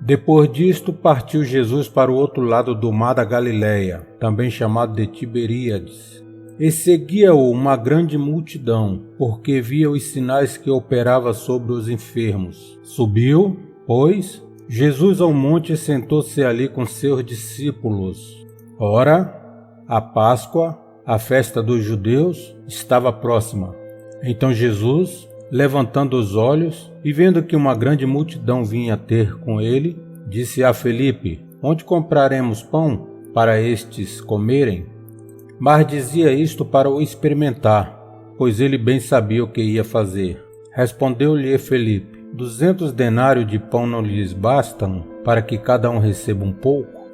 Depois disto, partiu Jesus para o outro lado do mar da Galileia, também chamado de Tiberíades. E seguia-o uma grande multidão, porque via os sinais que operava sobre os enfermos. Subiu, pois, Jesus ao monte e sentou-se ali com seus discípulos. Ora, a Páscoa, a festa dos judeus, estava próxima. Então Jesus, levantando os olhos e vendo que uma grande multidão vinha ter com ele, disse a Felipe: Onde compraremos pão para estes comerem? Mas dizia isto para o experimentar, pois ele bem sabia o que ia fazer. Respondeu-lhe Felipe: 200 denários de pão não lhes bastam para que cada um receba um pouco?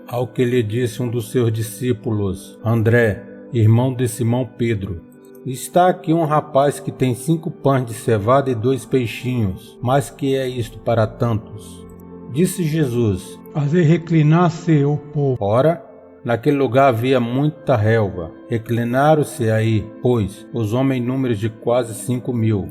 Ao que lhe disse um dos seus discípulos, André, irmão de Simão Pedro: Está aqui um rapaz que tem 5 pães de cevada e 2 peixinhos, mas que é isto para tantos? Disse Jesus: Fazer reclinar-se o povo. Ora, naquele lugar havia muita relva. Reclinaram-se aí, pois, os homens números de quase 5.000.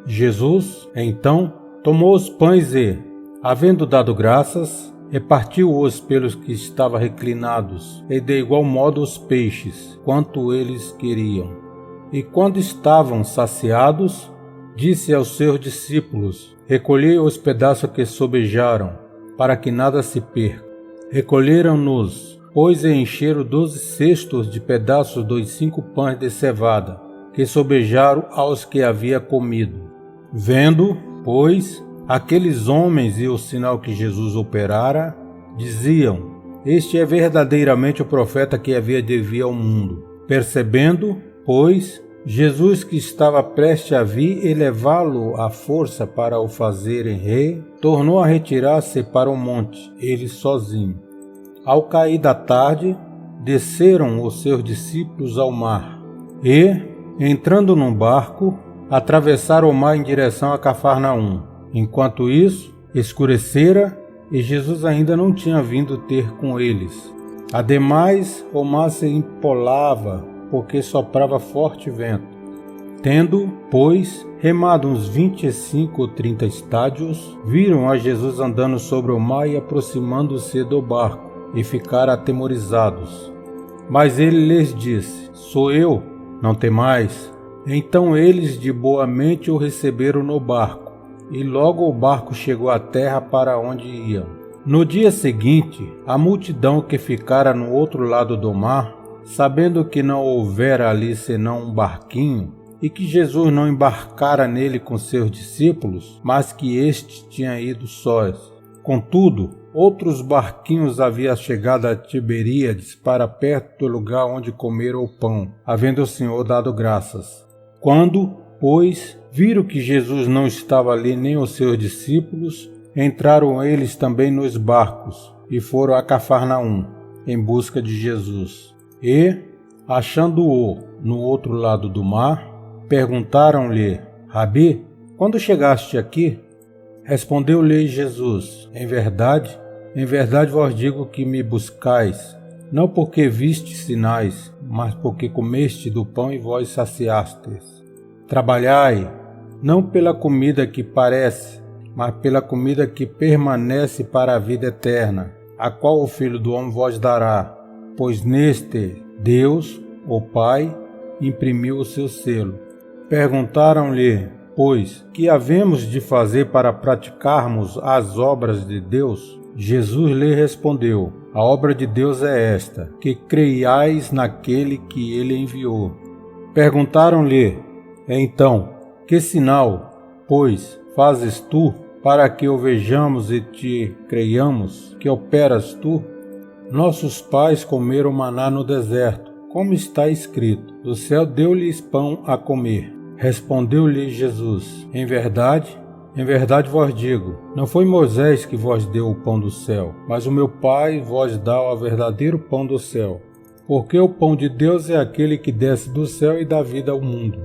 Jesus, então, tomou os pães e, havendo dado graças, repartiu-os pelos que estavam reclinados, e de igual modo os peixes, quanto eles queriam. E quando estavam saciados, disse aos seus discípulos: Recolhei os pedaços que sobejaram, para que nada se perca. Recolheram-nos, pois, e encheram 12 cestos de pedaços dos 5 pães de cevada, que sobejaram aos que havia comido. Vendo, pois, aqueles homens e o sinal que Jesus operara, diziam: Este é verdadeiramente o profeta que havia de vir ao mundo. Percebendo, pois, Jesus que estava prestes a vir e levá-lo à força para o fazerem rei, tornou a retirar-se para o monte, ele sozinho. Ao cair da tarde, desceram os seus discípulos ao mar e, entrando num barco, atravessaram o mar em direção a Cafarnaum. Enquanto isso, escurecera e Jesus ainda não tinha vindo ter com eles. Ademais, o mar se empolava, porque soprava forte vento. Tendo, pois, remado uns 25 ou 30 estádios, viram a Jesus andando sobre o mar e aproximando-se do barco, e ficaram atemorizados. Mas ele lhes disse: Sou eu, não temais. Então eles de boa mente o receberam no barco, e logo o barco chegou à terra para onde iam. No dia seguinte, a multidão que ficara no outro lado do mar, sabendo que não houvera ali senão um barquinho, e que Jesus não embarcara nele com seus discípulos, mas que este tinha ido sós. Contudo, outros barquinhos haviam chegado a Tiberíades para perto do lugar onde comeram o pão, havendo o Senhor dado graças. Quando, pois, viram que Jesus não estava ali nem os seus discípulos, entraram eles também nos barcos e foram a Cafarnaum, em busca de Jesus. E, achando-o no outro lado do mar, perguntaram-lhe: Rabi, quando chegaste aqui? Respondeu-lhe Jesus: em verdade vos digo que me buscais, não porque vistes sinais, mas porque comeste do pão e vós saciastes. Trabalhai, não pela comida que parece, mas pela comida que permanece para a vida eterna, a qual o Filho do Homem vos dará, pois neste Deus, o Pai, imprimiu o seu selo. Perguntaram-lhe, pois, que havemos de fazer para praticarmos as obras de Deus? Jesus lhe respondeu: A obra de Deus é esta, que creiais naquele que ele enviou. Perguntaram-lhe, então, que sinal, pois, fazes tu, para que o vejamos e te creiamos, que operas tu? Nossos pais comeram maná no deserto, como está escrito: do céu deu-lhes pão a comer. Respondeu-lhe Jesus: em verdade vos digo, não foi Moisés que vos deu o pão do céu, mas o meu Pai vos dá o verdadeiro pão do céu. Porque o pão de Deus é aquele que desce do céu e dá vida ao mundo.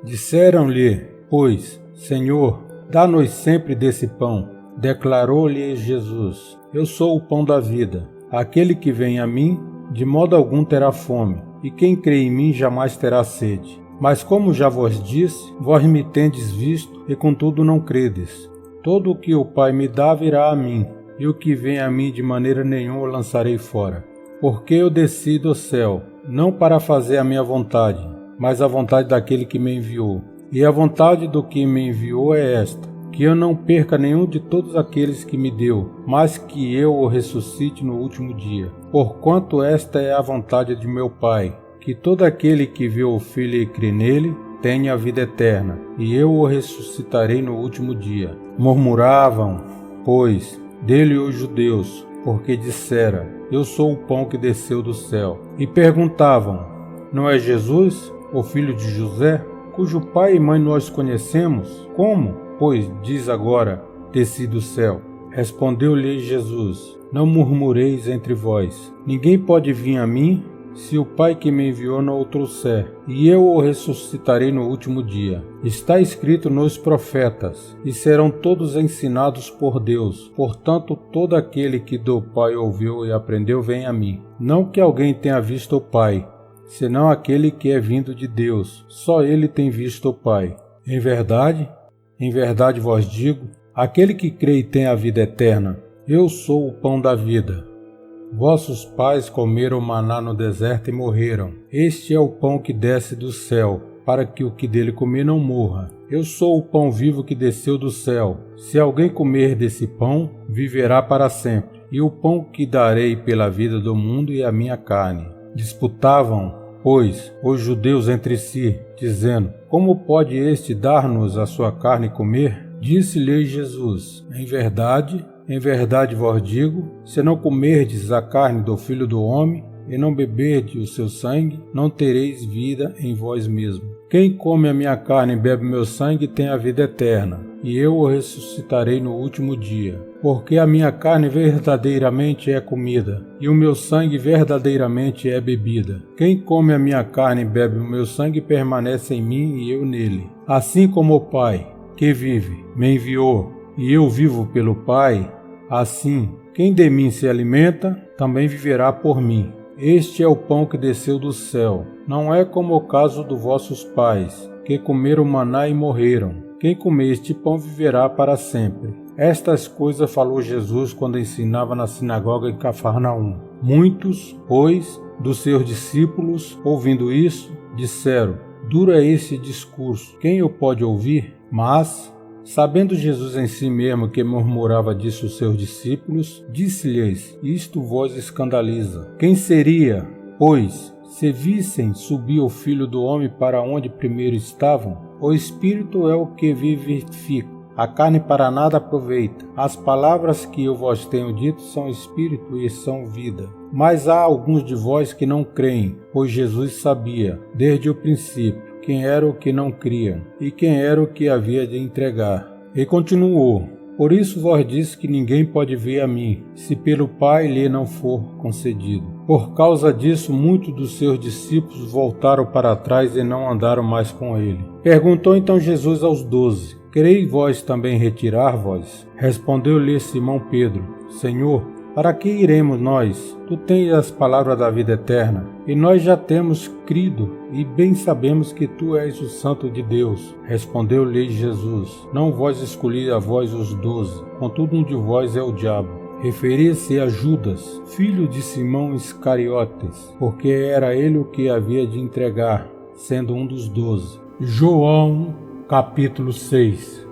Disseram-lhe, pois, Senhor, dá-nos sempre desse pão. Declarou-lhe Jesus: eu sou o pão da vida. Aquele que vem a mim, de modo algum terá fome, e quem crê em mim jamais terá sede. Mas como já vos disse, vós me tendes visto, e contudo não credes. Todo o que o Pai me dá virá a mim, e o que vem a mim de maneira nenhuma o lançarei fora. Porque eu desci do céu, não para fazer a minha vontade, mas a vontade daquele que me enviou. E a vontade do que me enviou é esta, que eu não perca nenhum de todos aqueles que me deu, mas que eu o ressuscite no último dia. Porquanto esta é a vontade de meu Pai, que todo aquele que vê o Filho e crê nele, tenha a vida eterna, e eu o ressuscitarei no último dia. Murmuravam, pois, dele os judeus, porque dissera, eu sou o pão que desceu do céu. E perguntavam, não é Jesus, o filho de José, cujo pai e mãe nós conhecemos? Como, pois, diz agora, desci do céu? Respondeu-lhe Jesus, não murmureis entre vós. Ninguém pode vir a mim, se o Pai que me enviou não o trouxer, e eu o ressuscitarei no último dia. Está escrito nos profetas, e serão todos ensinados por Deus. Portanto, todo aquele que do Pai ouviu e aprendeu vem a mim. Não que alguém tenha visto o Pai, senão aquele que é vindo de Deus. Só ele tem visto o Pai. Em verdade vos digo, aquele que crê e tem a vida eterna, eu sou o pão da vida. Vossos pais comeram maná no deserto e morreram. Este é o pão que desce do céu, para que o que dele comer não morra. Eu sou o pão vivo que desceu do céu. Se alguém comer desse pão, viverá para sempre. E o pão que darei pela vida do mundo é a minha carne. Disputavam, pois, os judeus entre si, dizendo, como pode este dar-nos a sua carne comer? Disse-lhe Jesus, em verdade vos digo, se não comerdes a carne do Filho do Homem e não beberdes o seu sangue, não tereis vida em vós mesmos. Quem come a minha carne e bebe meu sangue tem a vida eterna, e eu o ressuscitarei no último dia. Porque a minha carne verdadeiramente é comida, e o meu sangue verdadeiramente é bebida. Quem come a minha carne e bebe o meu sangue permanece em mim e eu nele. Assim como o Pai, que vive, me enviou, e eu vivo pelo Pai, assim, quem de mim se alimenta, também viverá por mim. Este é o pão que desceu do céu. Não é como o caso dos vossos pais, que comeram maná e morreram. Quem comer este pão viverá para sempre. Estas coisas falou Jesus quando ensinava na sinagoga em Cafarnaum. Muitos, pois, dos seus discípulos, ouvindo isso, disseram, duro é esse discurso, quem o pode ouvir? Mas, sabendo Jesus em si mesmo que murmurava disso os seus discípulos, disse-lhes, isto vos escandaliza. Quem seria, pois, se vissem subir o Filho do Homem para onde primeiro estavam? O Espírito é o que vivifica, a carne para nada aproveita. As palavras que eu vos tenho dito são Espírito e são vida. Mas há alguns de vós que não creem, pois Jesus sabia, desde o princípio, quem era o que não cria, e quem era o que havia de entregar. E continuou, por isso vos disse que ninguém pode vir a mim, se pelo Pai lhe não for concedido. Por causa disso, muitos dos seus discípulos voltaram para trás e não andaram mais com ele. Perguntou então Jesus aos 12, quereis vós também retirar-vos? Respondeu-lhe Simão Pedro, Senhor, para que iremos nós? Tu tens as palavras da vida eterna, e nós já temos crido, e bem sabemos que tu és o Santo de Deus. Respondeu-lhe Jesus, não vós escolhi a vós os 12, contudo um de vós é o diabo. Referia-se a Judas, filho de Simão Iscariotes, porque era ele o que havia de entregar, sendo um dos 12. João, capítulo 6.